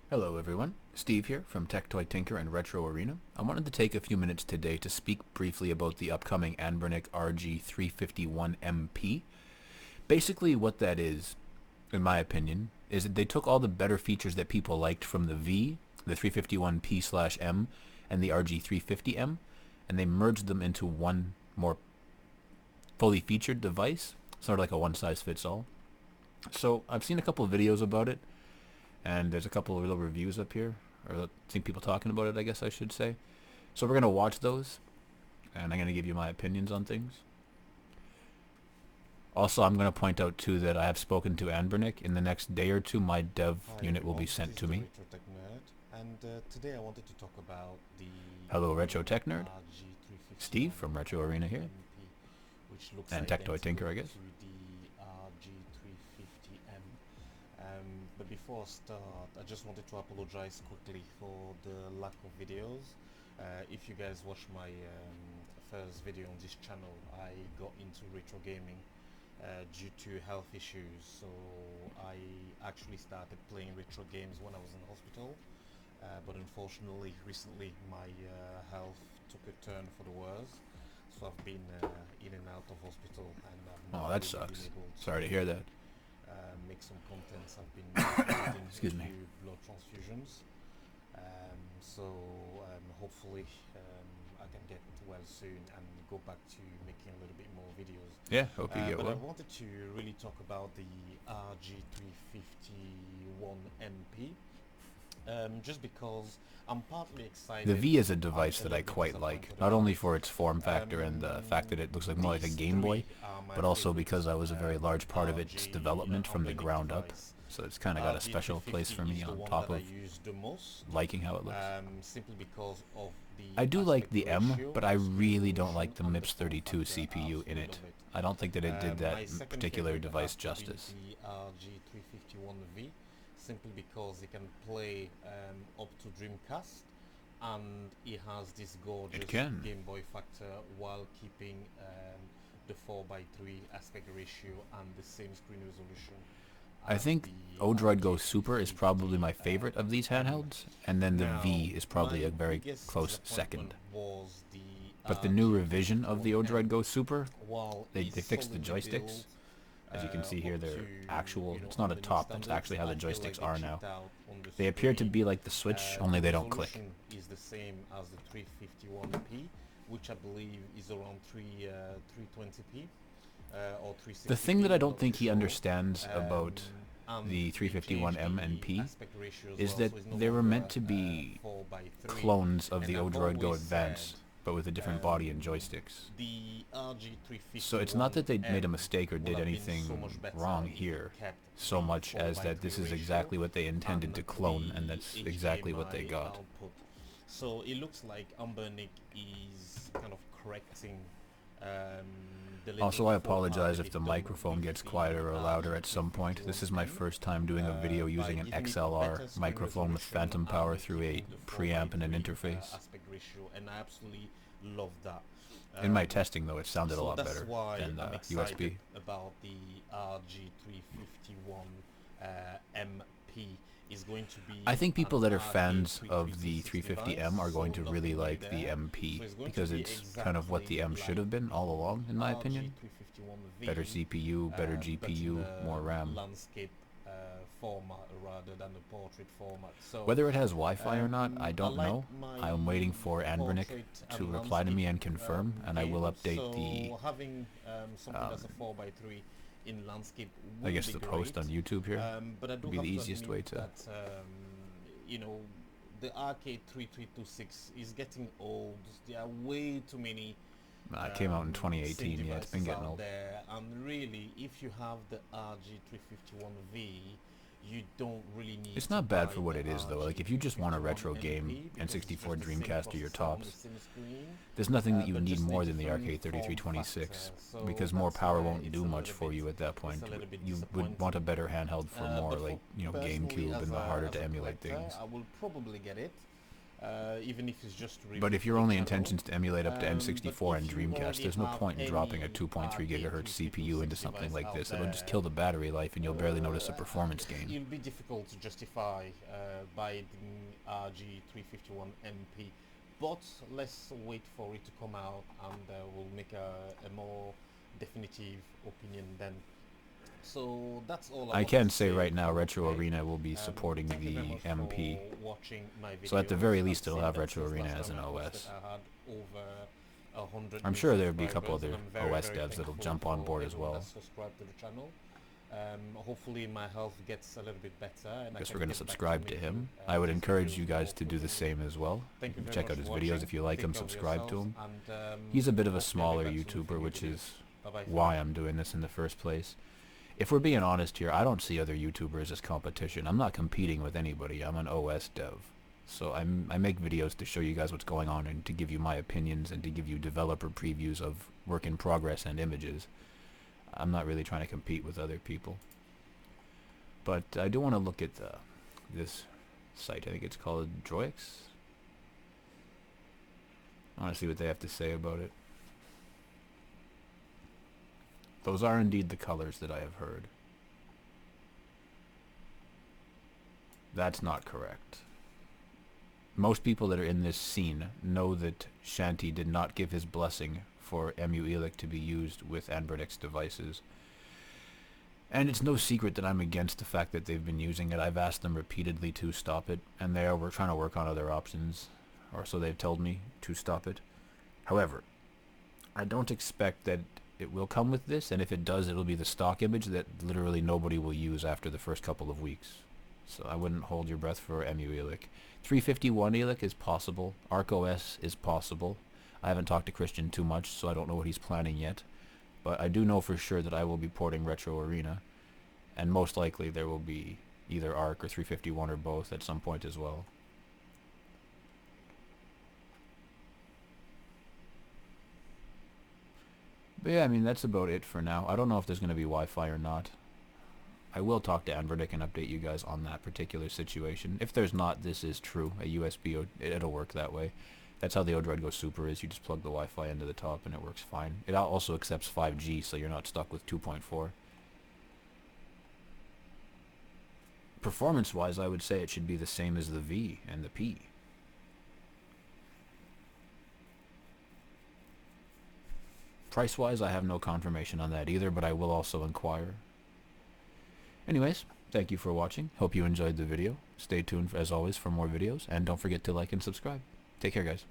Hello everyone, Steve here from Tech Toy Tinker and Retro Arena. I wanted to take a few minutes today to speak briefly about the upcoming Anbernic RG351MP. Basically what that is, in my opinion, is that they took all the better features that people liked from the V, the 351P/M, and the RG350M, and they merged them into one more fully featured device, sort of like a one-size-fits-all. So I've seen a couple of videos about it, and there's a couple of little reviews up here, or I've seen people talking about it, I guess I should say. So we're going to watch those, and I'm going to give you my opinions on things. Also, I'm going to point out too that I have spoken to Anbernic. In the next day or two, my dev unit will be sent to me. And today I wanted to talk about the Hello, Retro Tech Nerd. RG351 Steve from Retro Arena here, which looks and Tech Toy Tinker, I guess. to the RG350M. But before I start, I just wanted to apologize quickly for the lack of videos. If you guys watched my first video on this channel, I got into retro gaming due to health issues. So I actually started playing retro games when I was in hospital. But unfortunately, recently my health took a turn for the worse. So I've been in and out of hospital, and I've Oh, not that really sucks. been able Sorry to hear that. make some contents. I've been needing Excuse to me. do blood transfusions. Hopefully I can get well soon and go back to making a little bit more videos. Yeah, hope you get But I well. wanted to really talk about the RG351MP. Just because I'm partly excited. The V is a and device that I little bit quite like, disappointed not about only it. for its form factor and the fact that it looks like more like a These Game Boy, three are my but also favorite, because I was a very large part of its RG development from the Anbernic ground up. device. So it's kind of got a special place for RG350 me is the on one top that of I use the most, liking how it looks. simply because of the I do like aspect the M, ratio, but I screen really don't resolution, like the and MIPS form 32 factor. I CPU in absolutely it. love it. I don't think that it did My that second particular favorite device has to be justice. the RG351V, simply because it can play up to Dreamcast, and it has this gorgeous can. Game Boy factor while keeping the 4:3 aspect ratio and the same screen resolution. I think Odroid Go Super is probably my favorite of these handhelds, and then the V is probably a very close second. Was the But the new revision of the Odroid Go Super, while they fixed the joysticks. As you can see here, they're actual. It's not a top, that's actually how the joysticks are now. They appear to be like the Switch, only they don't click. Is the same as the 351p, which I believe is around 320p or 360p. The thing that I don't not think too he sure. understands about And the they 351M changed and P aspect ratio as is well, that so it's no they were longer, meant to be 4:3. clones of the And I've Odroid Go always Advance, said, but with a different body and joysticks. The RG351 So it's not that they made a mistake or would did have been anything so much better wrong if it here, kept so the much as that 4:3 this is ratio exactly what they intended and to clone, and the that's exactly what they HDMI got. output. So it looks like Anbernic is kind of correcting the little Also, I faux pas apologize that if the they've done microphone with gets the quieter or louder at some point. This is my RG351M. first time doing a video using an By giving it XLR better screen microphone with resolution phantom power and through a keeping the preamp and an 4:3, interface. aspect ratio, and I absolutely love that. In my testing though, it sounded a So lot that's better why than I'm USB. excited about the RG351 MP. Is going to be I think people an that are fans of the 356 350M are device, going so to really nothing like the there. MP So it's going to because be it's kind of what the M should have been all along, in my opinion. RG351V, Better CPU, better but in GPU, a more RAM. landscape format rather than the portrait format. So Whether it has Wi-Fi or not, I don't like know. my I'm waiting for Anbernic portrait to and reply to me and landscape, confirm, and I will game. update So the, having something that's a 4:3 in landscape I would guess be the post great. on YouTube here. But I do Would be have the to easiest way admit to. that the Arcade 3326 is getting old. There are way too many It came out in same 2018, yeah, it's been devices getting out old. there, and really, if you have the RG351V, you don't really need It's to not bad buy for what the it is though. Like if you just want a retro game, RG351MP because it's N64 just the same Dreamcast are your processor on the tops. same screen, There's nothing that you but need just more a than the different Arcade form 3326 factor. So because more that's power why won't it's do a much little for bit- you at that it's point. a little bit You would disappointing. want a better handheld for more But like, personally, GameCube as and the a- harder as to a emulate collector, things. I will probably get it. even if it's just to But reboot if your the only channel. intention is to emulate up to But N64 and if you Dreamcast, already there's no have point in dropping a any 2.3 gigahertz CPU into RG356 something device like out this. It'll just there, kill the battery life and you'll barely notice a performance gain. it'll be difficult to justify buying RG351MP, but let's wait for it to come out, and we'll make a more definitive opinion then. So that's all I want can to say right now for Retro today. Arena will be supporting Thank you very the much MP. for watching my videos. So at the very I've least it'll seen have that Retro since Arena last as an time I posted, OS. I had over 100 I'm new sure there'll be a couple subscribers, other and I'm very, OS very devs that'll thankful jump on for board as everyone well. that's subscribed to the channel. Hopefully my health gets a little bit better, and I guess I we're can going to get back subscribe to making, him. I would these encourage videos you guys more to do the frequently. same as well. Thank You you can very check much out his for videos watching. if you like him, Take care of subscribe to yourselves, him. and He's a bit of a hopefully I'll smaller get back soon with YouTuber, new which videos. is Bye-bye for why now. I'm doing this in the first place. If we're being honest here, I don't see other YouTubers as competition. I'm not competing with anybody. I'm an OS dev. So I make videos to show you guys what's going on and to give you my opinions and to give you developer previews of work in progress and images. I'm not really trying to compete with other people. But I do want to look at this site. I think it's called Droix. I want to see what they have to say about it. Those are indeed the colors that I have heard. That's not correct. Most people that are in this scene know that Shanti did not give his blessing for EmuElic to be used with Anbernic's devices. And it's no secret that I'm against the fact that they've been using it. I've asked them repeatedly to stop it, and we're trying to work on other options, or so they've told me, to stop it. However, I don't expect that it will come with this, and if it does, it'll be the stock image that literally nobody will use after the first couple of weeks. So I wouldn't hold your breath for EmuElic. 351Elic is possible. ArcOS is possible. I haven't talked to Christian too much, so I don't know what he's planning yet. But I do know for sure that I will be porting Retro Arena, and most likely there will be either Arc or 351 or both at some point as well. But yeah, I mean, that's about it for now. I don't know if there's going to be Wi-Fi or not. I will talk to Anbernic and update you guys on that particular situation. If there's not, this is true. A USB, it'll work that way. That's how the Odroid Go Super is. You just plug the Wi-Fi into the top and it works fine. It also accepts 5G, so you're not stuck with 2.4. Performance-wise, I would say it should be the same as the V and the P. Price-wise, I have no confirmation on that either, but I will also inquire. Anyways, thank you for watching. Hope you enjoyed the video. Stay tuned, as always, for more videos, and don't forget to like and subscribe. Take care, guys.